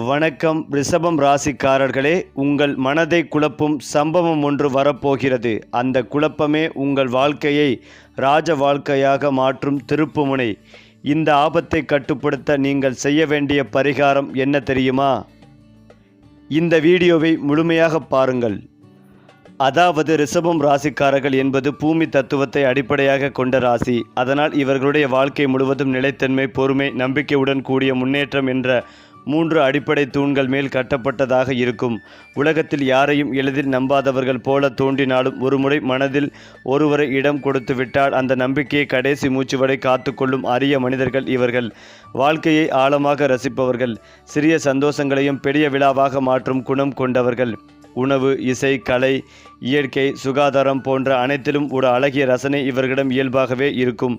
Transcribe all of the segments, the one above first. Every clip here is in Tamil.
வணக்கம் ரிஷபம் ராசிக்காரர்களே, உங்கள் மனதை குழப்பும் சம்பவம் ஒன்று வரப்போகிறது. அந்த குழப்பமே உங்கள் வாழ்க்கையை ராஜ வாழ்க்கையாக மாற்றும் திருப்புமுனை. இந்த ஆபத்தை கட்டுப்படுத்த நீங்கள் செய்ய வேண்டிய பரிகாரம் என்ன தெரியுமா? இந்த வீடியோவை முழுமையாக பாருங்கள். அதாவது ரிஷபம் ராசிக்காரர்கள் என்பது பூமி தத்துவத்தை அடிப்படையாக கொண்ட ராசி. அதனால் இவர்களுடைய வாழ்க்கை முழுவதும் நிலைத்தன்மை, பொறுமை, நம்பிக்கையுடன் கூடிய முன்னேற்றம் என்ற 3 அடிப்படை தூண்கள் மேல் கட்டப்பட்டதாக இருக்கும். உலகத்தில் யாரையும் எளிதில் நம்பாதவர்கள் போல தோன்றினாலும் ஒருமுறை மனதில் ஒருவரை இடம் கொடுத்து விட்டால் அந்த நம்பிக்கையை கடைசி மூச்சு வரை காத்துக்கொள்ளும் அரிய மனிதர்கள் இவர்கள். வாழ்க்கையை ஆழமாக ரசிப்பவர்கள், சிறிய சந்தோஷங்களையும் பெரிய விழாவாக மாற்றும் குணம் கொண்டவர்கள். உணவு, இசை, கலை, இயற்கை, சுகாதாரம் போன்ற அனைத்திலும் ஒரு அழகிய ரசனை இவர்களிடம் இயல்பாகவே இருக்கும்.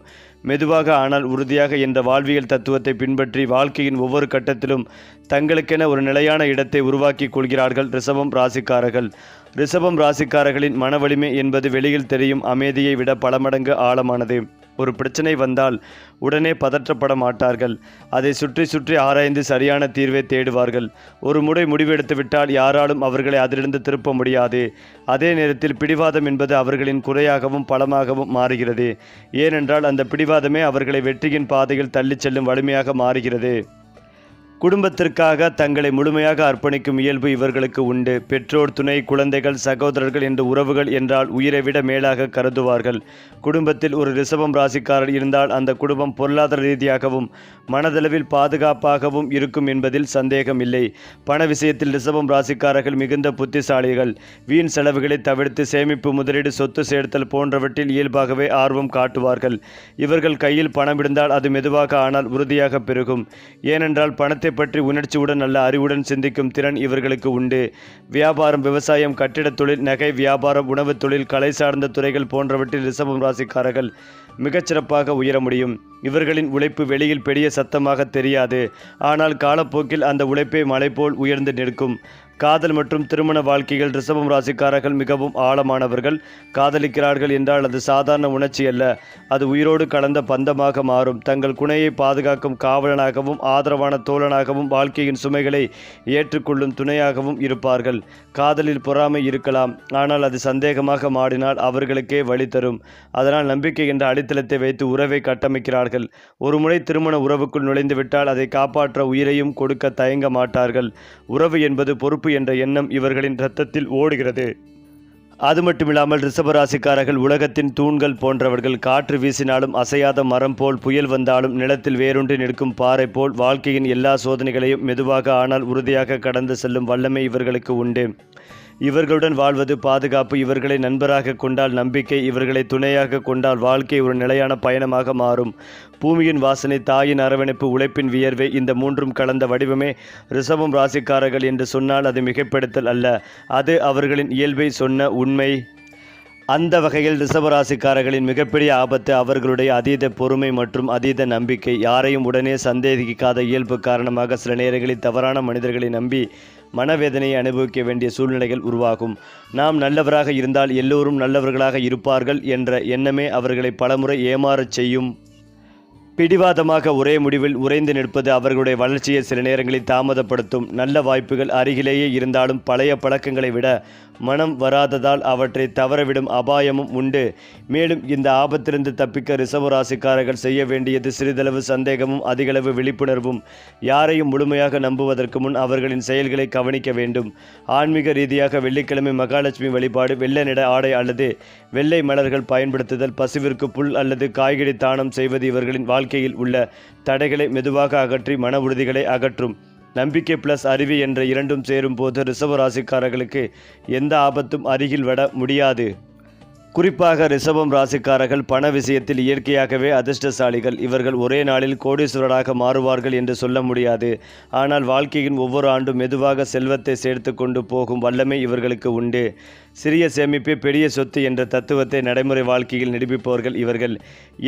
மெதுவாக ஆனால் உறுதியாக என்ற வாழ்வியல் தத்துவத்தை பின்பற்றி வாழ்க்கையின் ஒவ்வொரு கட்டத்திலும் தங்களுக்கென ஒரு நிலையான இடத்தை உருவாக்கி கொள்கிறார்கள் ரிஷபம் ராசிக்காரர்கள். ரிஷபம் ராசிக்காரர்களின் மன வலிமை என்பது வெளியில் தெரியும் அமைதியை விட பல மடங்கு ஆழமானது. ஒரு பிரச்சனை வந்தால் உடனே பதற்றப்பட மாட்டார்கள். அதை சுற்றி சுற்றி ஆராய்ந்து சரியான தீர்வை தேடுவார்கள். ஒரு முறை முடிவெடுத்து விட்டால் யாராலும் அவர்களை அதிலிருந்து திருப்ப முடியாது. அதே நேரத்தில் பிடிவாதம் என்பது அவர்களின் குறையாகவும் பலமாகவும் மாறுகிறது. ஏனென்றால் அந்த பிடிவாதமே அவர்களை வெற்றியின் பாதையில் தள்ளிச் செல்லும் வலிமையாக மாறுகிறது. குடும்பத்திற்காக தங்களை முழுமையாக அர்ப்பணிக்கும் இயல்பு இவர்களுக்கு உண்டு. பெற்றோர், துணை, குழந்தைகள், சகோதரர்கள் என்ற உறவுகள் என்றால் உயிரை விட மேலாக கருதுவார்கள். குடும்பத்தில் ஒரு ரிஷபம் ராசிக்காரர் இருந்தால் அந்த குடும்பம் பொருளாதார ரீதியாகவும் மனதளவில் பாதுகாப்பாகவும் இருக்கும் என்பதில் சந்தேகம் இல்லை. பண விஷயத்தில் ரிஷபம் ராசிக்காரர்கள் மிகுந்த புத்திசாலிகள். வீண் செலவுகளை தவிர்த்து சேமிப்பு, முதலீடு, சொத்து சேர்த்தல் போன்றவற்றில் இயல்பாகவே ஆர்வம் காட்டுவார்கள். இவர்கள் கையில் பணம் இருந்தால் அது மெதுவாக ஆனால் உறுதியாக பெருகும். ஏனென்றால் பணத்தை பற்றி உணர்ச்சியுடன் நல்ல அறிவுடன் சிந்திக்கும் திறன் இவர்களுக்கு உண்டு. வியாபாரம், விவசாயம், கட்டிடத் தொழில், நகை வியாபாரம், உணவுத் தொழில், கலை சார்ந்த துறைகள் போன்றவற்றில் ரிஷபம் ராசிக்காரர்கள் மிகச்சிறப்பாக உயர முடியும். இவர்களின் உழைப்பு வெளியில் பெரிய சத்தமாக தெரியாது. ஆனால் காலப்போக்கில் அந்த உழைப்பை மலை போல் உயர்ந்து நிற்கும். காதல் மற்றும் திருமண வாழ்க்கைகள் ரிஷபம் ராசிக்காரர்கள் மிகவும் ஆழமானவர்கள். காதலிக்கிறார்கள் என்றால் அது சாதாரண உணர்ச்சி அல்ல, அது உயிரோடு கலந்த பந்தமாக மாறும். தங்கள் குணையை பாதுகாக்கும் காவலனாகவும் ஆதரவான தோழனாகவும் வாழ்க்கையின் சுமைகளை ஏற்றுக்கொள்ளும் துணையாகவும் இருப்பார்கள். காதலில் பொறாமை இருக்கலாம், ஆனால் அது சந்தேகமாக மாறினால் அவர்களுக்கே வழி தரும். அதனால் நம்பிக்கை என்ற அடித்தளத்தை வைத்து உறவை கட்டமைக்கிறார்கள். ஒருமுறை திருமண உறவுக்குள் நுழைந்துவிட்டால் அதை காப்பாற்ற உயிரையும் கொடுக்க தயங்க மாட்டார்கள். உறவு என்பது பொறுப்பு என்ற எண்ணம் இவர்களின் இரத்தத்தில் ஓடுகிறது. அது மட்டுமில்லாமல் ரிஷபராசிக்காரர்கள் உலகத்தின் தூண்கள் போன்றவர்கள். காற்று வீசினாலும் அசையாத மரம் போல், புயல் வந்தாலும் நிலத்தில் வேரூன்றி நிற்கும் பாறை போல் வாழ்க்கையின் எல்லா சோதனைகளையும் மெதுவாக ஆனால் உறுதியாக கடந்து செல்லும் வல்லமை இவர்களுக்கு உண்டு. இவர்களுடன் வாழ்வது பாதுகாப்பு. இவர்களை நண்பராக கொண்டால் நம்பிக்கை, இவர்களை துணையாக கொண்டால் வாழ்க்கை ஒரு நிலையான பயணமாக மாறும். பூமியின் வாசனை, தாயின் அரவணைப்பு, உழைப்பின் வியர்வை, இந்த 3ம் கலந்த வடிவமே ரிஷபம் ராசிக்காரர்கள் என்று சொன்னால் அது மிகைப்படுத்தல் அல்ல, அது அவர்களின் இயல்பை சொன்ன உண்மை. அந்த வகையில் ரிஷபராசிக்காரர்களின் மிகப்பெரிய ஆபத்து அவர்களுடைய அதீத பொறுமை மற்றும் அதீத நம்பிக்கை. யாரையும் உடனே சந்தேகிக்காத இயல்பு காரணமாக சில நேரங்களில் தவறான மனிதர்களை நம்பி மனவேதனையை அனுபவிக்க வேண்டிய சூழ்நிலைகள் உருவாகும். நாம் நல்லவராக இருந்தால் எல்லோரும் நல்லவர்களாக இருப்பார்கள் என்ற எண்ணமே அவர்களை பலமுறை ஏமாறச் செய்யும். பிடிவாதமாக ஒரே முடிவில் உறைந்து நிற்பது அவர்களுடைய வளர்ச்சியை சில நேரங்களில் தாமதப்படுத்தும். நல்ல வாய்ப்புகள் அருகிலேயே இருந்தாலும் பழைய பழக்கங்களை விட மனம் வராததால் அவற்றை தவறவிடும் அபாயமும் உண்டு. மேலும் இந்த ஆபத்திலிருந்து தப்பிக்க ரிஷபராசிக்காரர்கள் செய்ய வேண்டியது சிறிதளவு சந்தேகமும் அதிகளவு விழிப்புணர்வும். யாரையும் முழுமையாக நம்புவதற்கு முன் அவர்களின் செயல்களை கவனிக்க வேண்டும். ஆன்மீக ரீதியாக வெள்ளிக்கிழமை மகாலட்சுமி வழிபாடு, வெள்ளை நிற ஆடை அல்லது வெள்ளை மலர்கள் பயன்படுத்துதல், பசுவிற்கு புல் அல்லது காய்கறி தானம் செய்வது இவர்களின் வாழ்க்கையில் உள்ள தடைகளை மெதுவாக அகற்றி மன உறுதிகளை அகற்றும். நம்பிக்கை பிளஸ் அறிவு என்ற இரண்டும் சேரும் போது ரிஷப ராசிக்காரர்களுக்கு எந்த ஆபத்தும் அருகில் வர முடியாது. குறிப்பாக ரிஷபம் ராசிக்காரர்கள் பண விஷயத்தில் இயற்கையாகவே அதிர்ஷ்டசாலிகள். இவர்கள் ஒரே நாளில் கோடீஸ்வரராக மாறுவார்கள் என்று சொல்ல முடியாது. ஆனால் வாழ்க்கையின் ஒவ்வொரு ஆண்டும் மெதுவாக செல்வத்தை சேர்த்து கொண்டு போகும் வல்லமை இவர்களுக்கு உண்டு. சிறிய சேமிப்பே பெரிய சொத்து என்ற தத்துவத்தை நடைமுறை வாழ்க்கையில் நிரூபிப்பவர்கள் இவர்கள்.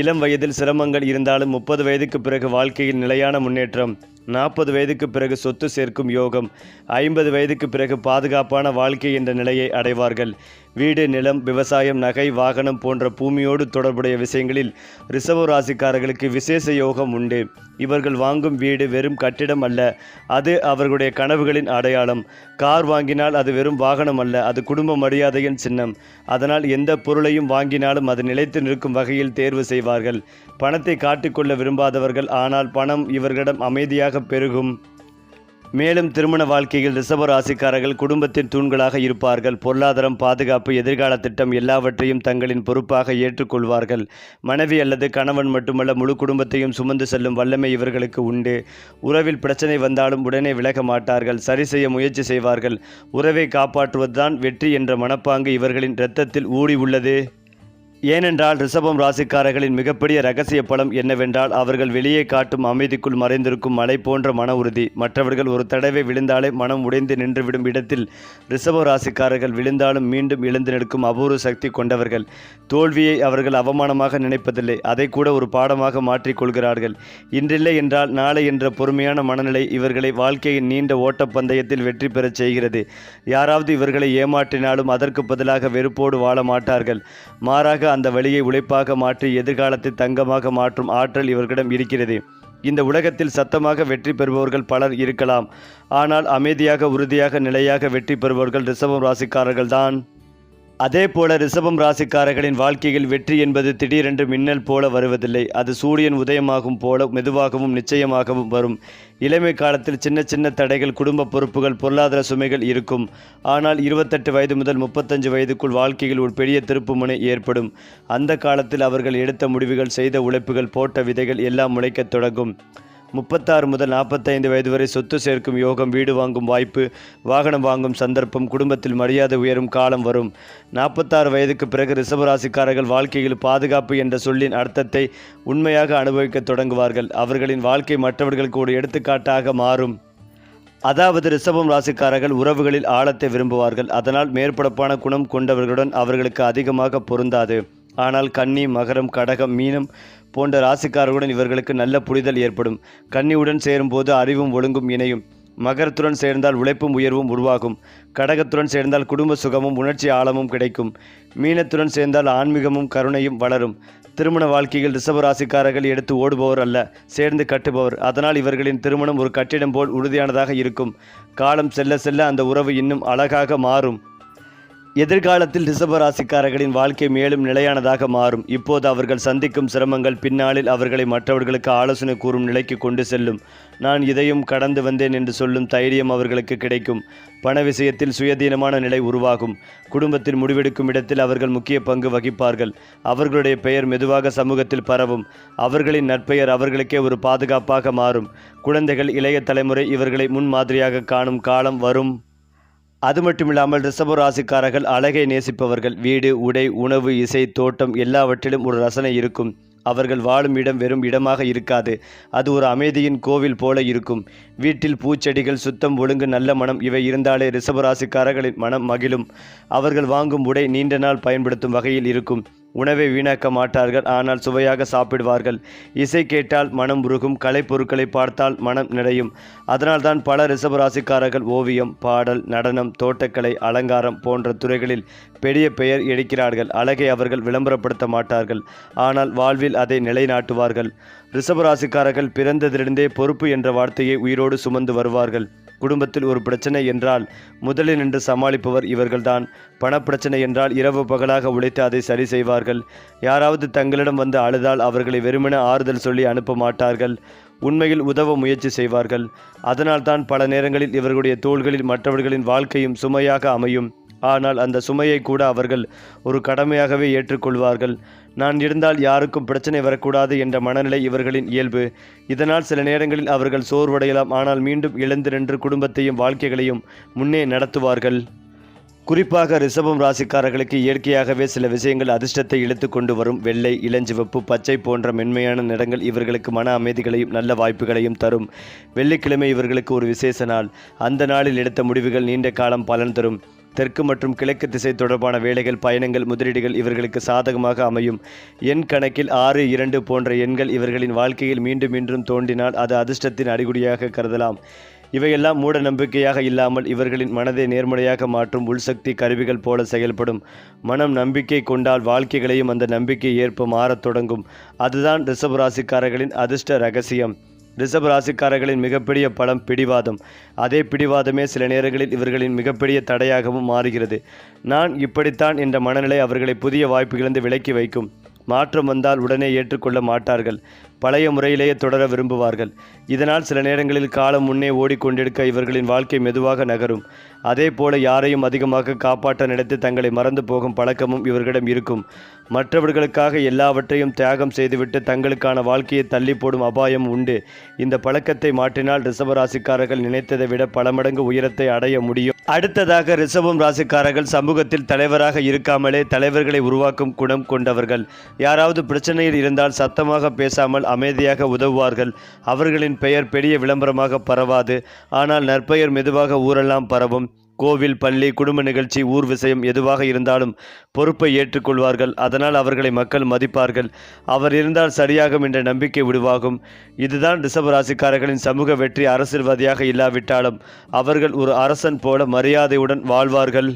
இளம் வயதில் சிரமங்கள் இருந்தாலும் 30 வயதுக்கு பிறகு வாழ்க்கையில் நிலையான முன்னேற்றம், 40 வயதுக்கு பிறகு சொத்து சேர்க்கும் யோகம், 50 வயதுக்கு பிறகு பாதுகாப்பான வாழ்க்கை என்ற நிலையை அடைவார்கள். வீடு, நிலம், விவசாயம், நகை, வாகனம் போன்ற பூமியோடு தொடர்புடைய விஷயங்களில் ரிஷப ராசிக்காரர்களுக்கு விசேஷ யோகம் உண்டு. இவர்கள் வாங்கும் வீடு வெறும் கட்டிடம் அல்ல, அது அவர்களுடைய கனவுகளின் அடையாளம். கார் வாங்கினால் அது வெறும் வாகனம் அல்ல, அது குடும்ப மரியாதையின் சின்னம். அதனால் எந்த பொருளையும் வாங்கினாலும் அது நிலைத்து நிற்கும் வகையில் தேர்வு செய்வார்கள். பணத்தை காட்டிக்கொள்ள விரும்பாதவர்கள், ஆனால் பணம் இவர்களிடம் அமைதியாக பெருகும். மேலும் திருமண வாழ்க்கையில் ரிஷப ராசிக்காரர்கள் குடும்பத்தின் தூண்களாக இருப்பார்கள். பொருளாதாரம், பாதுகாப்பு, எதிர்கால திட்டம் எல்லாவற்றையும் தங்களின் பொறுப்பாக ஏற்றுக்கொள்வார்கள். மனைவி அல்லது கணவன் மட்டுமல்ல, முழு குடும்பத்தையும் சுமந்து செல்லும் வல்லமை இவர்களுக்கு உண்டு. உறவில் பிரச்சனை வந்தாலும் உடனே விலக மாட்டார்கள், சரி செய்ய முயற்சி செய்வார்கள். உறவை காப்பாற்றுவதுதான் வெற்றி என்ற மனப்பாங்கு இவர்களின் இரத்தத்தில் ஊறி உள்ளது. ஏனென்றால் ரிஷபம் ராசிக்காரர்களின் மிகப்பெரிய இரகசிய பலம் என்னவென்றால் அவர்கள் வெளியே காட்டும் அமைதிக்குள் மறைந்திருக்கும் மலை போன்ற மன உறுதி. மற்றவர்கள் ஒரு தடவை விழுந்தாலே மனம் உடைந்து நின்றுவிடும் இடத்தில் ரிஷப ராசிக்காரர்கள் விழுந்தாலும் மீண்டும் எழுந்து நிற்கும் அபூர்வ சக்தி கொண்டவர்கள். தோல்வியை அவர்கள் அவமானமாக நினைப்பதில்லை, அதை கூட ஒரு பாடமாக மாற்றிக்கொள்கிறார்கள். இன்றில்லை என்றால் நாளை என்ற பொறுமையான மனநிலை இவர்களை வாழ்க்கையின் நீண்ட ஓட்டப்பந்தயத்தில் வெற்றி பெறச் செய்கிறது. யாராவது இவர்களை ஏமாற்றினாலும் அதற்கு பதிலாக வெறுப்போடு வாழ மாட்டார்கள். மாறாக அந்த வழியை உழைப்பாக மாற்றி எதிர்காலத்தை தங்கமாக மாற்றும் ஆற்றல் இவர்களிடம் இருக்கிறது. இந்த உலகத்தில் சத்தமாக வெற்றி பெறுபவர்கள் பலர் இருக்கலாம், ஆனால் அமைதியாக, உறுதியாக, நிலையாக வெற்றி பெறுபவர்கள் ரிஷபம் ராசிக்காரர்கள்தான். அதே போல ரிஷபம் ராசிக்காரர்களின் வாழ்க்கையில் வெற்றி என்பது திடீரென்று மின்னல் போல வருவதில்லை. அது சூரியன் உதயமாகும் போல மெதுவாகவும் நிச்சயமாகவும் வரும். இளமை காலத்தில் சின்ன சின்ன தடைகள், குடும்ப பொறுப்புகள், பொருளாதார சுமைகள் இருக்கும். ஆனால் 28 வயது முதல் 35 வயதுக்குள் வாழ்க்கையில் ஒரு பெரிய திருப்புமுனை ஏற்படும். அந்த காலத்தில் அவர்கள் எடுத்த முடிவுகள், செய்த உழைப்புகள், போட்ட விதைகள் எல்லாம் முளைக்கத் தொடங்கும். 36 முதல் 45 வயது வரை சொத்து சேர்க்கும் யோகம், வீடு வாங்கும் வாய்ப்பு, வாகனம் வாங்கும் சந்தர்ப்பம், குடும்பத்தில் மரியாதை உயரும் காலம் வரும். 46 வயதுக்கு பிறகு ரிஷபராசிக்காரர்கள் வாழ்க்கையில் பாதுகாப்பு என்ற சொல்லின் அர்த்தத்தை உண்மையாக அனுபவிக்க தொடங்குவார்கள். அவர்களின் வாழ்க்கை மற்றவர்களுக்கு ஒரு எடுத்துக்காட்டாக மாறும். அதாவது ரிஷபம் ராசிக்காரர்கள் உறவுகளில் ஆழத்தை விரும்புவார்கள். அதனால் மேற்படப்பான குணம் கொண்டவர்களுடன் அவர்களுக்கு அதிகமாக பொருந்தாது. ஆனால் கன்னி, மகரம், கடகம், மீனம் போன்ற ராசிக்காரர்களுடன் இவர்களுக்கு நல்ல புரிதல் ஏற்படும். கன்னியுடன் சேரும்போது அறிவும் ஒழுங்கும் இணையும். மகரத்துடன் சேர்ந்தால் உழைப்பும் உயர்வும் உருவாகும். கடகத்துடன் சேர்ந்தால் குடும்ப சுகமும் உணர்ச்சி ஆழமும் கிடைக்கும். மீனத்துடன் சேர்ந்தால் ஆன்மீகமும் கருணையும் வளரும். திருமண வாழ்க்கையில் ரிஷபராசிக்காரர்கள் எடுத்து ஓடுபவர் அல்ல, சேர்ந்து கட்டுபவர். அதனால் இவர்களின் திருமணம் ஒரு கட்டிடம் போல் உறுதியானதாக இருக்கும். காலம் செல்ல செல்ல அந்த உறவு இன்னும் அழகாக மாறும். எதிர்காலத்தில் ரிஷபராசிக்காரர்களின் வாழ்க்கை மேலும் நிலையானதாக மாறும். இப்போது அவர்கள் சந்திக்கும் சிரமங்கள் பின்னாளில் அவர்களை மற்றவர்களுக்கு ஆலோசனை கூறும் நிலைக்கு கொண்டு செல்லும். நான் இதையும் கடந்து வந்தேன் என்று சொல்லும் தைரியம் அவர்களுக்கு கிடைக்கும். பண விஷயத்தில் சுயதீனமான நிலை உருவாகும். குடும்பத்தில் முடிவெடுக்கும் இடத்தில் அவர்கள் முக்கிய பங்கு வகிப்பார்கள். அவர்களுடைய பெயர் மெதுவாக சமூகத்தில் பரவும். அவர்களின் நற்பெயர் அவர்களுக்கே ஒரு பாதுகாப்பாக மாறும். குழந்தைகள், இளைய தலைமுறை இவர்களை முன்மாதிரியாக காணும் காலம் வரும். அது மட்டுமில்லாமல் ரிஷப ராசிக்காரர்கள் அழகை நேசிப்பவர்கள். வீடு, உடை, உணவு, இசை, தோட்டம் எல்லாவற்றிலும் ஒரு ரசனை இருக்கும். அவர்கள் வாழும் இடம் வெறும் இடமாக இருக்காது, அது ஒரு அமைதியின் கோவில் போல இருக்கும். வீட்டில் பூச்செடிகள், சுத்தம், ஒழுங்கு, நல்ல மனம் இவை இருந்தாலே ரிஷபராசிக்காரர்களின் மனம் மகிழும். அவர்கள் வாங்கும் உடை நீண்ட நாள் பயன்படுத்தும் வகையில் இருக்கும். உணவை வீணாக்க மாட்டார்கள், ஆனால் சுவையாக சாப்பிடுவார்கள். இசை கேட்டால் மனம் உருகும், கலைப்பொருட்களை பார்த்தால் மனம் நிறையும். அதனால்தான் பல ரிஷபராசிக்காரர்கள் ஓவியம், பாடல், நடனம், தோட்டக்கலை, அலங்காரம் போன்ற துறைகளில் பெரிய பெயர் எடுக்கிறார்கள். அழகை அவர்கள் விளம்பரப்படுத்த மாட்டார்கள், ஆனால் வாழ்வில் அதை நிலைநாட்டுவார்கள். ரிஷபராசிக்காரர்கள் பிறந்ததிலிருந்தே பொறுப்பு என்ற வார்த்தையை உயிரோடு சுமந்து வருவார்கள். குடும்பத்தில் ஒரு பிரச்சனை என்றால் முதலில் நின்று சமாளிப்பவர் இவர்கள்தான். பணப்பிரச்சனை என்றால் இரவு பகலாக உழைத்து அதை சரி செய்வார்கள். யாராவது தங்களிடம் வந்து அழுதால் அவர்களை வெறுமனே ஆறுதல் சொல்லி அனுப்ப மாட்டார்கள், உண்மையில் உதவ முயற்சி செய்வார்கள். அதனால்தான் பல நேரங்களில் இவர்களுடைய தோள்களில் மற்றவர்களின் வாழ்க்கையும் சுமையாக அமையும். ஆனால் அந்த சுமையை கூட அவர்கள் ஒரு கடமையாகவே ஏற்றுக்கொள்வார்கள். நான் இருந்தால் யாருக்கும் பிரச்சனை வரக்கூடாது என்ற மனநிலை இவர்களின் இயல்பு. இதனால் சில நேரங்களில் அவர்கள் சோர்வடையலாம், ஆனால் மீண்டும் எழுந்து நின்று குடும்பத்தையும் வாழ்க்கைகளையும் முன்னே நடத்துவார்கள். குறிப்பாக ரிஷபம் ராசிக்காரர்களுக்கு இயற்கையாகவே சில விஷயங்கள் அதிர்ஷ்டத்தை இழுத்து கொண்டு வரும். வெள்ளை, இளஞ்சிவப்பு, பச்சை போன்ற மென்மையான நிறங்கள் இவர்களுக்கு மன அமைதிகளையும் நல்ல வாய்ப்புகளையும் தரும். வெள்ளிக்கிழமை இவர்களுக்கு ஒரு விசேஷ நாள். அந்த நாளில் எடுத்த முடிவுகள் நீண்ட காலம் பலன் தரும். தெற்கு மற்றும் கிழக்கு திசை தொடர்பான வேலைகள், பயணங்கள், முதலீடுகள் இவர்களுக்கு சாதகமாக அமையும். எண் கணக்கில் 6, 2 போன்ற எண்கள் இவர்களின் வாழ்க்கையில் மீண்டும் மீண்டும் தோன்றினால் அது அதிர்ஷ்டத்தின் அறிகுறியாக கருதலாம். இவையெல்லாம் மூட நம்பிக்கையாக இல்லாமல் இவர்களின் மனதை நேர்மறையாக மாற்றும் உள்சக்தி கருவிகள் போல செயல்படும். மனம் நம்பிக்கை கொண்டால் வாழ்க்கைகளையும் அந்த நம்பிக்கை ஏற்ப மாறத் தொடங்கும். அதுதான் ரிஷபராசிக்காரர்களின் அதிர்ஷ்ட ரகசியம். ரிஷபராசிக்காரர்களின் மிகப்பெரிய பலம் பிடிவாதம். அதே பிடிவாதமே சில நேரங்களில் இவர்களின் மிகப்பெரிய தடையாகவும் மாறுகிறது. நான் இப்படித்தான் என்ற மனநிலை அவர்களை புதிய வாய்ப்புகளிலிருந்து விலக்கி வைக்கும். மாற்றம் வந்தால் உடனே ஏற்றுக்கொள்ள மாட்டார்கள். பழைய முறையிலேயே தொடர விரும்புவார்கள். இதனால் சில நேரங்களில் காலம் முன்னே ஓடிக்கொண்டிருக்க இவர்களின் வாழ்க்கை மெதுவாக நகரும். அதே போல யாரையும் அதிகமாக காப்பாற்ற நினைத்து தங்களை மறந்து போகும் பழக்கமும் இவர்களிடம் இருக்கும். மற்றவர்களுக்காக எல்லாவற்றையும் தியாகம் செய்துவிட்டு தங்களுக்கான வாழ்க்கையை தள்ளி போடும் அபாயம் உண்டு. இந்த பழக்கத்தை மாற்றினால் ரிஷபராசிக்காரர்கள் நினைத்ததை விட பல மடங்கு உயரத்தை அடைய முடியும். அடுத்ததாக ரிஷபம் ராசிக்காரர்கள் சமூகத்தில் தலைவராக இருக்காமலே தலைவர்களை உருவாக்கும் குணம் கொண்டவர்கள். யாராவது பிரச்சனையில் இருந்தால் சத்தமாக பேசாமல் அமைதியாக உதவுவார்கள். அவர்களின் பெயர் பெரிய விளம்பரமாக பரவாது, ஆனால் நற்பெயர் மெதுவாக ஊரெல்லாம் பரவும். கோவில், பள்ளி, குடும்ப நிகழ்ச்சி, ஊர் விஷயம் எதுவாக இருந்தாலும் பொறுப்பை ஏற்றுக்கொள்வார்கள். அதனால் அவர்களை மக்கள் மதிப்பார்கள். அவர் இருந்தால் சரியாகும் என்ற நம்பிக்கை உருவாகும். இதுதான் ரிஷபராசிக்காரர்களின் சமூக வெற்றி. அரசியல்வாதியாக இல்லாவிட்டாலும் அவர்கள் ஒரு அரசன் போல மரியாதையுடன் வாழ்வார்கள்.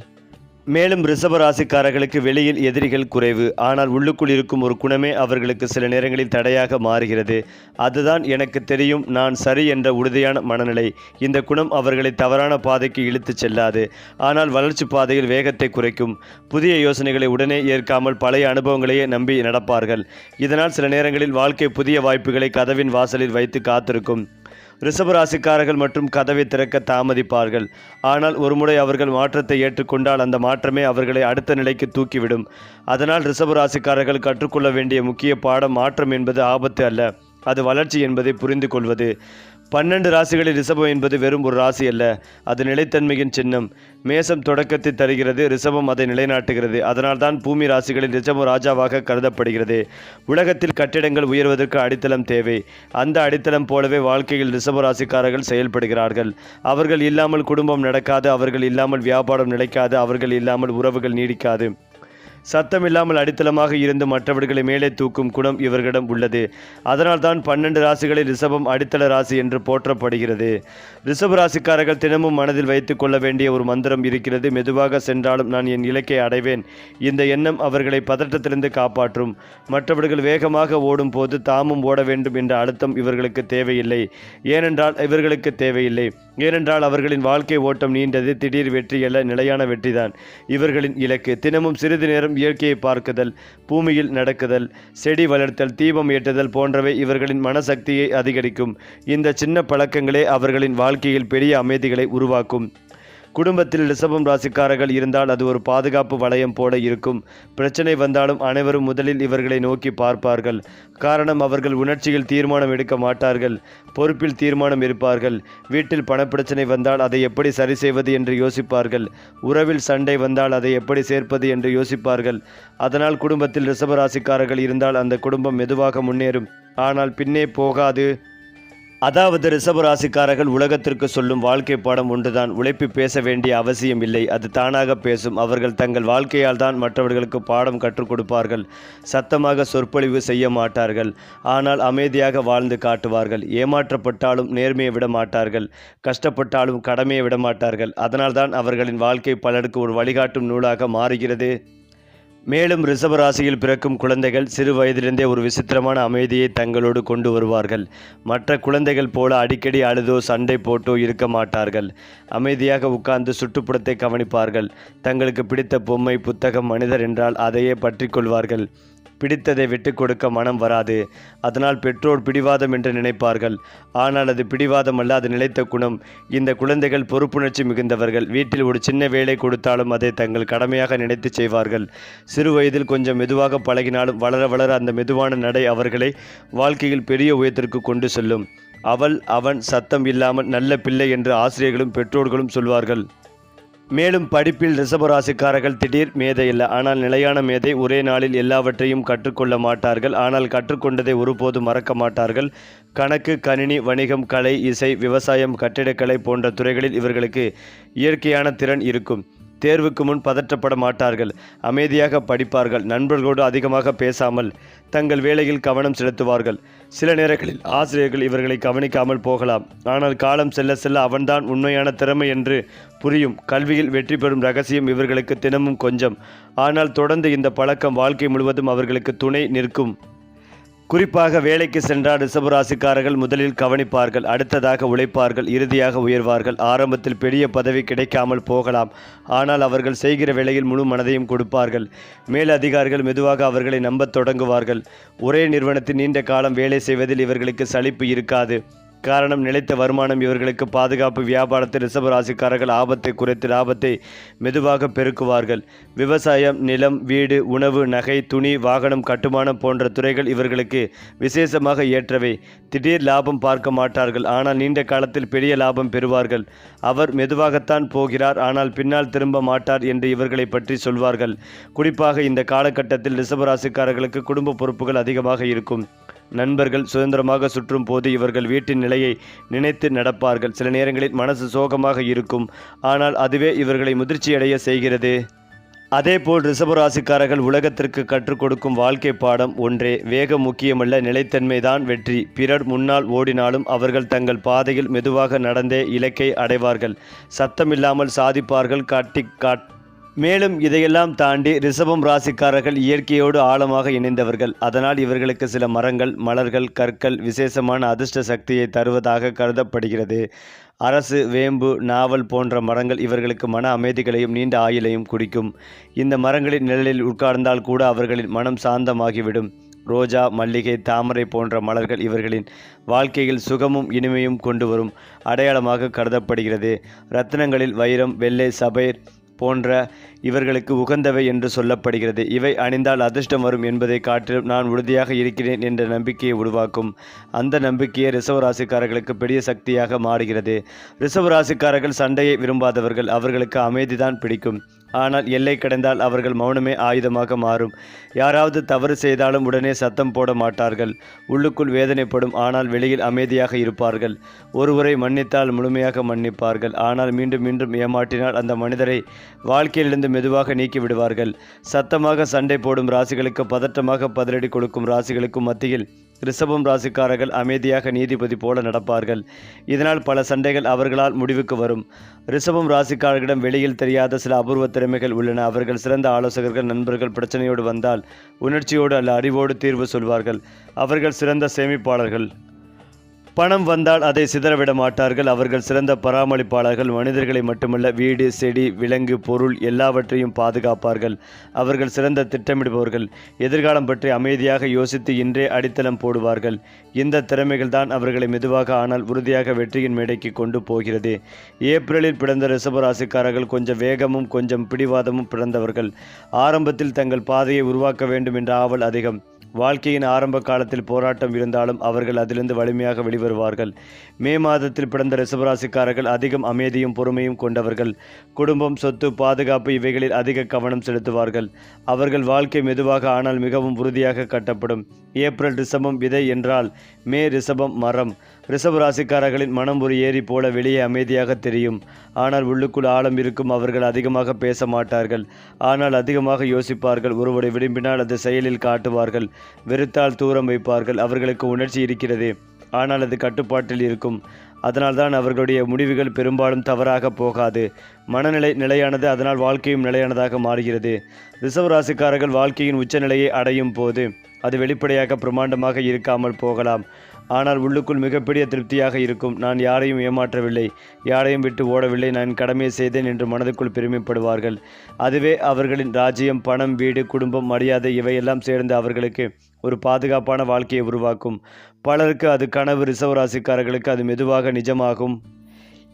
மேலும் ரிஷபராசிக்காரர்களுக்கு வெளியில் எதிரிகள் குறைவு. ஆனால் உள்ளுக்குள் இருக்கும் ஒரு குணமே அவர்களுக்கு சில நேரங்களில் தடையாக மாறுகிறது. அதுதான் எனக்கு தெரியும், நான் சரி என்ற உறுதியான மனநிலை. இந்த குணம் அவர்களை தவறான பாதைக்கு இழுத்துச் செல்லாது, ஆனால் வளர்ச்சி பாதையில் வேகத்தை குறைக்கும். புதிய யோசனைகளை உடனே ஏற்காமல் பழைய அனுபவங்களையே நம்பி நடப்பார்கள். இதனால் சில நேரங்களில் வாழ்க்கை புதிய வாய்ப்புகளை கதவின் வாசலில் வைத்து காத்திருக்கும். ரிஷபராசிக்காரர்கள் மற்றும் கதவை திறக்க தாமதிப்பார்கள். ஆனால் ஒருமுறை அவர்கள் மாற்றத்தை ஏற்றுக்கொண்டால் அந்த மாற்றமே அவர்களை அடுத்த நிலைக்கு தூக்கிவிடும். அதனால் ரிஷபராசிக்காரர்கள் கற்றுக்கொள்ள வேண்டிய முக்கிய பாடம் மாற்றம் என்பது ஆபத்து அல்ல, அது வளர்ச்சி என்பதை புரிந்து கொள்வது. 12 ராசிகளில் ரிஷபம் என்பது வெறும் ஒரு ராசி அல்ல, அது நிலைத்தன்மையின் சின்னம். மேசம் தொடக்கத்தை தருகிறது, ரிஷபம் அதை நிலைநாட்டுகிறது. அதனால்தான் பூமி ராசிகளில் ரிஷபம் ராஜாவாக கருதப்படுகிறது. உலகத்தில் கட்டிடங்கள் உயர்வதற்கு அடித்தளம் தேவை. அந்த அடித்தளம் போலவே வாழ்க்கையில் ரிஷப ராசிக்காரர்கள் செயல்படுகிறார்கள். அவர்கள் இல்லாமல் குடும்பம் நடக்காது, அவர்கள் இல்லாமல் வியாபாரம் நிலைக்காது, அவர்கள் இல்லாமல் உறவுகள் நீடிக்காது. சத்தமில்லாமல் அடித்தளமாக இருந்து மற்றவர்களை மேலே தூக்கும் குணம் இவர்களிடம் உள்ளது. அதனால்தான் 12 ராசிகளில் ரிஷபம் அடித்தள ராசி என்று போற்றப்படுகிறது. ரிஷப ராசிக்காரர்கள் தினமும் மனதில் வைத்து கொள்ள வேண்டிய ஒரு மந்திரம் இருக்கிறது. மெதுவாக சென்றாலும் நான் என் இலக்கை அடைவேன். இந்த எண்ணம் அவர்களை பதட்டத்திலிருந்து காப்பாற்றும். மற்றவர்கள் வேகமாக ஓடும் போது தாமும் ஓட வேண்டும் என்ற அழுத்தம் இவர்களுக்கு தேவையில்லை. ஏனென்றால் அவர்களின் வாழ்க்கை ஓட்டம் நீண்டது. திடீர் வெற்றி அல்ல, நிலையான வெற்றிதான் இவர்களின் இலக்கு. தினமும் சிறிது நேரம் இயற்கையை பார்க்குதல், பூமியில் நடக்குதல், செடி வளர்த்தல், தீபம் ஏற்றுதல் போன்றவை இவர்களின் மனசக்தியை அதிகரிக்கும். இந்த சின்ன பழக்கங்களே அவர்களின் வாழ்க்கையில் பெரிய அமைதிகளை உருவாக்கும். குடும்பத்தில் ரிஷபம் ராசிக்காரர்கள் இருந்தால் அது ஒரு பாதுகாப்பு வளையம் போல இருக்கும். பிரச்சனை வந்தாலும் அனைவரும் முதலில் இவர்களை நோக்கி பார்ப்பார்கள். காரணம், அவர்கள் உணர்ச்சியில் தீர்மானம் எடுக்க மாட்டார்கள், பொறுப்பில் தீர்மானம் இருப்பார்கள். வீட்டில் பணப்பிரச்சனை வந்தால் அதை எப்படி சரி செய்வது என்று யோசிப்பார்கள். உறவில் சண்டை வந்தால் அதை எப்படி சேர்ப்பது என்று யோசிப்பார்கள். அதனால் குடும்பத்தில் ரிஷப ராசிக்காரர்கள் இருந்தால் அந்த குடும்பம் மெதுவாக முன்னேறும், ஆனால் பின்னே போகாது. அதாவது ரிஷப ராசிக்காரர்கள் உலகத்திற்கு சொல்லும் வாழ்க்கை பாடம் ஒன்றுதான். உழைப்பு பேச வேண்டிய அவசியம் இல்லை, அது தானாக பேசும். அவர்கள் தங்கள் வாழ்க்கையால் தான் மற்றவர்களுக்கு பாடம் கற்றுக் கொடுப்பார்கள். சத்தமாக சொற்பொழிவு செய்ய மாட்டார்கள், ஆனால் அமைதியாக வாழ்ந்து காட்டுவார்கள். ஏமாற்றப்பட்டாலும் நேர்மையை விட மாட்டார்கள், கஷ்டப்பட்டாலும் கடமையை விட மாட்டார்கள். அதனால்தான் அவர்களின் வாழ்க்கை பலருக்கு ஒரு வழிகாட்டும் நூலாக மாறுகிறது. மேலும் ரிஷப ராசியில் பிறக்கும் குழந்தைகள் சிறு வயதிலிருந்தே ஒரு விசித்திரமான அமைதியை தங்களோடு கொண்டு வருவார்கள். மற்ற குழந்தைகள் போல அடிக்கடி அழுதோ சண்டை போட்டோ இருக்க மாட்டார்கள். அமைதியாக உட்கார்ந்து சுற்றுப்புறத்தை கவனிப்பார்கள். தங்களுக்கு பிடித்த பொம்மை, புத்தகம், மனிதர் என்றால் அதையே பற்றி கொள்வார்கள். பிடித்ததை விட்டு கொடுக்க மனம் வராது. அதனால் பெற்றோர் பிடிவாதம் என்று நினைப்பார்கள், ஆனால் அது பிடிவாதம் அல்ல, அது நிலைத்த குணம். இந்த குழந்தைகள் பொறுப்புணர்ச்சி மிகுந்தவர்கள். வீட்டில் ஒரு சின்ன வேலை கொடுத்தாலும் அதை தங்கள் கடமையாக நினைத்து செய்வார்கள். சிறு வயதில் கொஞ்சம் மெதுவாக பழகினாலும் வளர வளர அந்த மெதுவான நடை அவர்களை வாழ்க்கையில் பெரிய உயரத்திற்கு கொண்டு செல்லும். அவன் சத்தம் இல்லாமல் நல்ல பிள்ளை என்று ஆசிரியர்களும் பெற்றோர்களும் சொல்வார்கள். மேலும் படிப்பில் ரிஷபராசிக்காரர்கள் திடீர் மேதை இல்லை, ஆனால் நிலையான மேதை. ஒரே நாளில் எல்லாவற்றையும் கற்றுக்கொள்ள மாட்டார்கள், ஆனால் கற்றுக்கொண்டதை ஒருபோதும் மறக்க மாட்டார்கள். கணக்கு, கணினி, வணிகம், கலை, இசை, விவசாயம், கட்டிடக்கலை போன்ற துறைகளில் இவர்களுக்கு இயற்கையான திறன் இருக்கும். தேர்வுக்கு முன் பதற்றப்பட மாட்டார்கள். அமைதியாக படிப்பார்கள். நண்பர்களோடு அதிகமாக பேசாமல் தங்கள் வேலையில் கவனம் செலுத்துவார்கள். சில நேரங்களில் ஆசிரியர்கள் இவர்களை கவனிக்காமல் போகலாம். ஆனால் காலம் செல்ல செல்ல அவன்தான் உண்மையான திறமை என்று புரியும். கல்வியில் வெற்றி பெறும் ரகசியம் இவர்களுக்கு தினமும் கொஞ்சம். ஆனால் தொடர்ந்து இந்த பழக்கம் வாழ்க்கை முழுவதும் அவர்களுக்கு துணை நிற்கும். குறிப்பாக வேலைக்கு சென்றால் ரிஷபராசிக்காரர்கள் முதலில் கவனிப்பார்கள், அடுத்ததாக உழைப்பார்கள், இறுதியாக உயர்வார்கள். ஆரம்பத்தில் பெரிய பதவி கிடைக்காமல் போகலாம். ஆனால் அவர்கள் செய்கிற வேலையில் முழு மனதையும் கொடுப்பார்கள். மேல் அதிகாரிகள் மெதுவாக அவர்களை நம்பத் தொடங்குவார்கள். ஒரே நிறுவனத்தில் நீண்ட காலம் வேலை செய்வதில் இவர்களுக்கு சலிப்பு இருக்காது. காரணம், நிலைத்த வருமானம் இவர்களுக்கு பாதுகாப்பு. வியாபாரத்தில் ரிஷபராசிக்காரர்கள் ஆபத்தை குறைத்து லாபத்தை மெதுவாக பெருக்குவார்கள். விவசாயம், நிலம், வீடு, உணவு, நகை, துணி, வாகனம், கட்டுமானம் போன்ற துறைகள் இவர்களுக்கு விசேஷமாக ஏற்றவை. திடீர் லாபம் பார்க்க மாட்டார்கள், ஆனால் நீண்ட காலத்தில் பெரிய லாபம் பெறுவார்கள். அவர் மெதுவாகத்தான் போகிறார், ஆனால் பின்னால் திரும்ப மாட்டார் என்று இவர்களை பற்றி சொல்வார்கள். குறிப்பாக இந்த காலகட்டத்தில் ரிஷபராசிக்காரர்களுக்கு குடும்ப பொறுப்புகள் அதிகமாக இருக்கும். நண்பர்கள் சுதந்திரமாக சுற்றும் போது இவர்கள் வீட்டின் நிலையை நினைத்து நடப்பார்கள். சில நேரங்களில் மனசு சோகமாக இருக்கும், ஆனால் அதுவே இவர்களை முதிர்ச்சியடைய செய்கிறது. அதேபோல் ரிஷபராசிக்காரர்கள் உலகத்திற்கு கற்றுக் கொடுக்கும் வாழ்க்கை பாடம் ஒன்றே: வேகம் முக்கியமல்ல, நிலைத்தன்மைதான் வெற்றி. பிறர் முன்னால் ஓடினாலும் அவர்கள் தங்கள் பாதையில் மெதுவாக நடந்தே இலக்கை அடைவார்கள். சத்தமில்லாமல் சாதிப்பார்கள். மேலும் இதையெல்லாம் தாண்டி ரிஷபம் ராசிக்காரர்கள் இயற்கையோடு ஆழமாக இணைந்தவர்கள். அதனால் இவர்களுக்கு சில மரங்கள், மலர்கள், கற்கள் விசேஷமான அதிர்ஷ்ட சக்தியை தருவதாக கருதப்படுகிறது. அரசு, வேம்பு, நாவல் போன்ற மரங்கள் இவர்களுக்கு மன அமைதிகளையும் நீண்ட ஆயுளையும் குடிக்கும். இந்த மரங்களின் நிழலில் உட்கார்ந்தால் கூட அவர்களின் மனம் சாந்தமாகிவிடும். ரோஜா, மல்லிகை, தாமரை போன்ற மலர்கள் இவர்களின் வாழ்க்கையில் சுகமும் இனிமையும் கொண்டு வரும் அடையாளமாக கருதப்படுகிறது. ரத்தினங்களில் வைரம், வெள்ளை, சபைர் போன்ற இவர்களுக்கு உகந்தவை என்று சொல்லப்படுகிறது. இவை அணிந்தால் அதிர்ஷ்டம் வரும் என்பதை காட்டிலும் நான் உறுதியாக இருக்கிறேன் என்ற நம்பிக்கையை உருவாக்கும். அந்த நம்பிக்கையை ரிஷபராசிக்காரர்களுக்கு பெரிய சக்தியாக மாறுகிறது. ரிஷபராசிக்காரர்கள் சண்டையை விரும்பாதவர்கள். அவர்களுக்கு அமைதிதான் பிடிக்கும். ஆனால் எல்லை கடந்தால் அவர்கள் மௌனமே ஆயுதமாக மாறும். யாராவது தவறு செய்தாலும் உடனே சத்தம் போட மாட்டார்கள். உள்ளுக்குள் வேதனைப்படும், ஆனால் வெளியில் அமைதியாக இருப்பார்கள். ஒருவரை மன்னித்தால் முழுமையாக மன்னிப்பார்கள். ஆனால் மீண்டும் மீண்டும் ஏமாற்றினால் அந்த மனிதரை வாழ்க்கையிலிருந்து மெதுவாக நீக்கி விடுவார்கள். சத்தமாக சண்டை போடும் ராசிகளுக்கு பதற்றமாக பதிலடி கொடுக்கும் ராசிகளுக்கும் மத்தியில் ரிஷபம் ராசிக்காரர்கள் அமைதியாக நீதிபதி போல நடப்பார்கள். இதனால் பல சண்டைகள் அவர்களால் முடிவுக்கு வரும். ரிஷபம் ராசிக்காரர்களிடம் வெளியில் தெரியாத சில அபூர்வ திறமைகள் உள்ளன. அவர்கள் சிறந்த ஆலோசகர்கள். நண்பர்கள் பிரச்சனையோடு வந்தால் உணர்ச்சியோடு அல்ல அறிவோடு தீர்வு சொல்வார்கள். அவர்கள் சிறந்த சேமிப்பாளர்கள். பணம் வந்தால் அதை சிதறவிட மாட்டார்கள். அவர்கள் சிறந்த பராமரிப்பாளர்கள். மனிதர்களை மட்டுமல்ல, வீடு, செடி, விலங்கு, பொருள் எல்லாவற்றையும் பாதுகாப்பார்கள். அவர்கள் சிறந்த திட்டமிடுபவர்கள். எதிர்காலம் பற்றி அமைதியாக யோசித்து இன்றே அடித்தளம் போடுவார்கள். இந்த திறமைகள் தான் அவர்களை மெதுவாக ஆனால் உறுதியாக வெற்றியின் மேடைக்கு கொண்டு போகிறது. ஏப்ரலில் பிறந்த ரிஷபராசிக்காரர்கள் கொஞ்சம் வேகமும் கொஞ்சம் பிடிவாதமும் பிறந்தவர்கள். ஆரம்பத்தில் தங்கள் பாதையை உருவாக்க வேண்டும் என்ற ஆவல் அதிகம். வாழ்க்கையின் ஆரம்ப காலத்தில் போராட்டம் இருந்தாலும் அவர்கள் அதிலிருந்து வலிமையாக வெளிவருவார்கள். மே மாதத்தில் பிறந்த ரிஷபராசிக்காரர்கள் அதிகம் அமைதியும் பொறுமையும் கொண்டவர்கள். குடும்பம், சொத்து, பாதுகாப்பு இவைகளில் அதிக கவனம் செலுத்துவார்கள். அவர்கள் வாழ்க்கை மெதுவாக ஆனால் மிகவும் உறுதியாக கட்டப்படும். ஏப்ரல் ரிஷபம் விதை என்றால் மே ரிஷபம் மரம். ரிஷபராசிக்காரர்களின் மனம் ஒரு ஏரி போல வெளியே அமைதியாக தெரியும், ஆனால் உள்ளுக்குள் ஆழம் இருக்கும். அவர்கள் அதிகமாக பேச மாட்டார்கள், ஆனால் அதிகமாக யோசிப்பார்கள். ஒருவரை விரும்பினால் அது செயலில் காட்டுவார்கள். வெறுத்தால் தூரம் வைப்பார்கள். அவர்களுக்கு உணர்ச்சி இருக்கிறது, ஆனால் அது கட்டுப்பாட்டில் இருக்கும். அதனால்தான் அவர்களுடைய முடிவுகள் பெரும்பாலும் தவறாக போகாது. மனநிலை நிலையானது, அதனால் வாழ்க்கையும் நிலையானதாக மாறுகிறது. ரிஷபராசிக்காரர்கள் வாழ்க்கையின் உச்சநிலையை அடையும் போது அது வெளிப்படையாக பிரமாண்டமாக இருக்காமல் போகலாம், ஆனால் உள்ளுக்குள் மிகப்பெரிய திருப்தியாக இருக்கும். நான் யாரையும் ஏமாற்றவில்லை, யாரையும் விட்டு ஓடவில்லை, நான் கடமையை செய்தேன் என்று மனதுக்குள் பெருமைப்படுவார்கள். அதுவே அவர்களின் ராஜ்யம். பணம், வீடு, குடும்பம், மரியாதை இவையெல்லாம் சேர்ந்து அவர்களுக்கு ஒரு பாதுகாப்பான வாழ்க்கையை உருவாக்கும். பலருக்கு அது கனவு. ரிஷபராசிக்காரர்களுக்கு அது மெதுவாக நிஜமாகும்.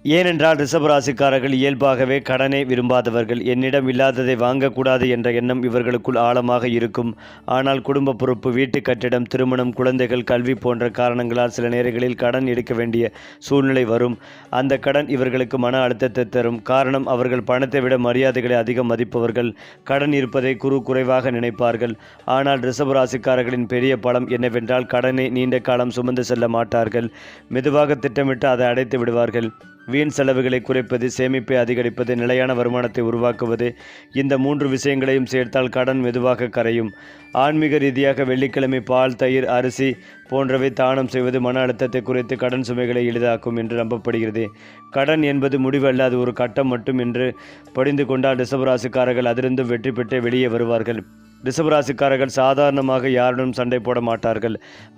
ஏனென்றால் ரிஷபராசிக்காரர்கள் இயல்பாகவே கடனை விரும்பாதவர்கள். என்னிடம் இல்லாததை வாங்கக்கூடாது என்ற எண்ணம் இவர்களுக்குள் ஆழமாக இருக்கும். ஆனால் குடும்ப பொறுப்பு, வீட்டு கட்டிடம், திருமணம், குழந்தைகள், கல்வி போன்ற காரணங்களால் சில நேரங்களில் கடன் எடுக்க வேண்டிய சூழ்நிலை வரும். அந்த கடன் இவர்களுக்கு மன அழுத்தத்தை தரும். காரணம், அவர்கள் பணத்தை விட மரியாதைகளை அதிகம் மதிப்பவர்கள். கடன் இருப்பதை குறைவாக நினைப்பார்கள். ஆனால் ரிஷபராசிக்காரர்களின் பெரிய பலம் என்னவென்றால் கடனை நீண்ட காலம் சுமந்து செல்ல மாட்டார்கள். மெதுவாக திட்டமிட்டு அதை அடைத்து விடுவார்கள். வீண் செலவுகளை குறைப்பது, சேமிப்பை அதிகரிப்பது, நிலையான வருமானத்தை உருவாக்குவது. இந்த 3 விஷயங்களையும் சேர்த்தால் கடன் மெதுவாக கரையும். ஆன்மீக ரீதியாக வெள்ளிக்கிழமை பால், தயிர், அரிசி போன்றவை தானம் செய்வது மன அழுத்தத்தை குறைத்து கடன் சுமைகளை எளிதாக்கும் என்று நம்பப்படுகிறது. கடன் என்பது முடிவல்ல, அது ஒரு கட்டம் மட்டும் என்று படிந்து கொண்டால் ரிஷபராசிக்காரர்கள் அதிலிருந்து வெற்றி பெற்றே வெளியே வருவார்கள். ரிஷபராசிக்காரர்கள் சாதாரணமாக யாருடன் சண்டை போட மாட்டார்கள்.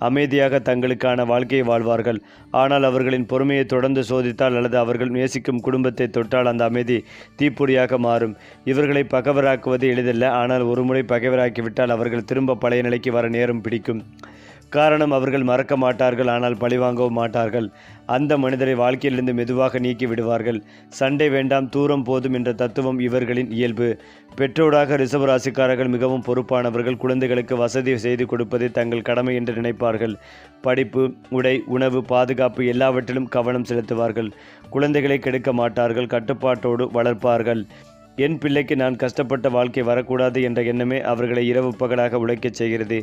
அமைதியாக தங்களுக்கான வாழ்க்கையை வாழ்வார்கள். ஆனால் அவர்களின் பொறுமையை தொடர்ந்து சோதித்தால் அல்லது அவர்கள் நேசிக்கும் குடும்பத்தை தொட்டால் அந்த அமைதி தீப்பொறியாக மாறும். இவர்களை பகைவராக்குவது எளிதல்ல, ஆனால் ஒருமுறை பகைவராக்கிவிட்டால் அவர்கள் திரும்ப பழைய நிலைக்கு வர நேரம் பிடிக்கும். காரணம், அவர்கள் மறக்க மாட்டார்கள், ஆனால் பழிவாங்கவும் மாட்டார்கள். அந்த மனிதரை வாழ்க்கையிலிருந்து மெதுவாக நீக்கி விடுவார்கள். சண்டை வேண்டாம், தூரம் போதும் என்ற தத்துவம் இவர்களின் இயல்பு. பெற்றோராக ரிஷபராசிக்காரர்கள் மிகவும் பொறுப்பானவர்கள். குழந்தைகளுக்கு வசதி செய்து கொடுப்பதை தங்கள் கடமை என்று நினைப்பார்கள். படிப்பு, உடை, உணவு, பாதுகாப்பு எல்லாவற்றிலும் கவனம் செலுத்துவார்கள். குழந்தைகளை கெடுக்க மாட்டார்கள், கட்டுப்பாட்டோடு வளர்ப்பார்கள். என் பிள்ளைக்கு நான் கஷ்டப்பட்ட வாழ்க்கை வரக்கூடாது என்ற எண்ணமே அவர்களை இரவு பகலாக உழைக்கச் செய்கிறது.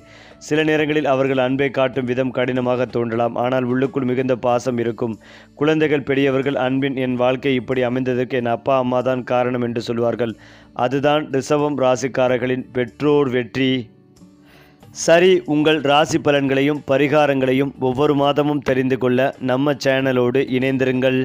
சில நேரங்களில் அவர்கள் அன்பை காட்டும் விதம் கடினமாக தோன்றலாம், ஆனால் உள்ளுக்குள் மிகுந்த பாசம் இருக்கும். குழந்தைகள் பெரியவர்கள் அன்பின் என் வாழ்க்கை இப்படி அமைந்ததற்கு என் அப்பா அம்மா தான் காரணம் என்று சொல்வார்கள். அதுதான் ரிஷபம் ராசிக்காரர்களின் பெற்றோர் வெற்றி. சரி, உங்கள் ராசி பலன்களையும் பரிகாரங்களையும் ஒவ்வொரு மாதமும் தெரிந்து கொள்ள நம்ம சேனலோடு இணைந்திருங்கள்.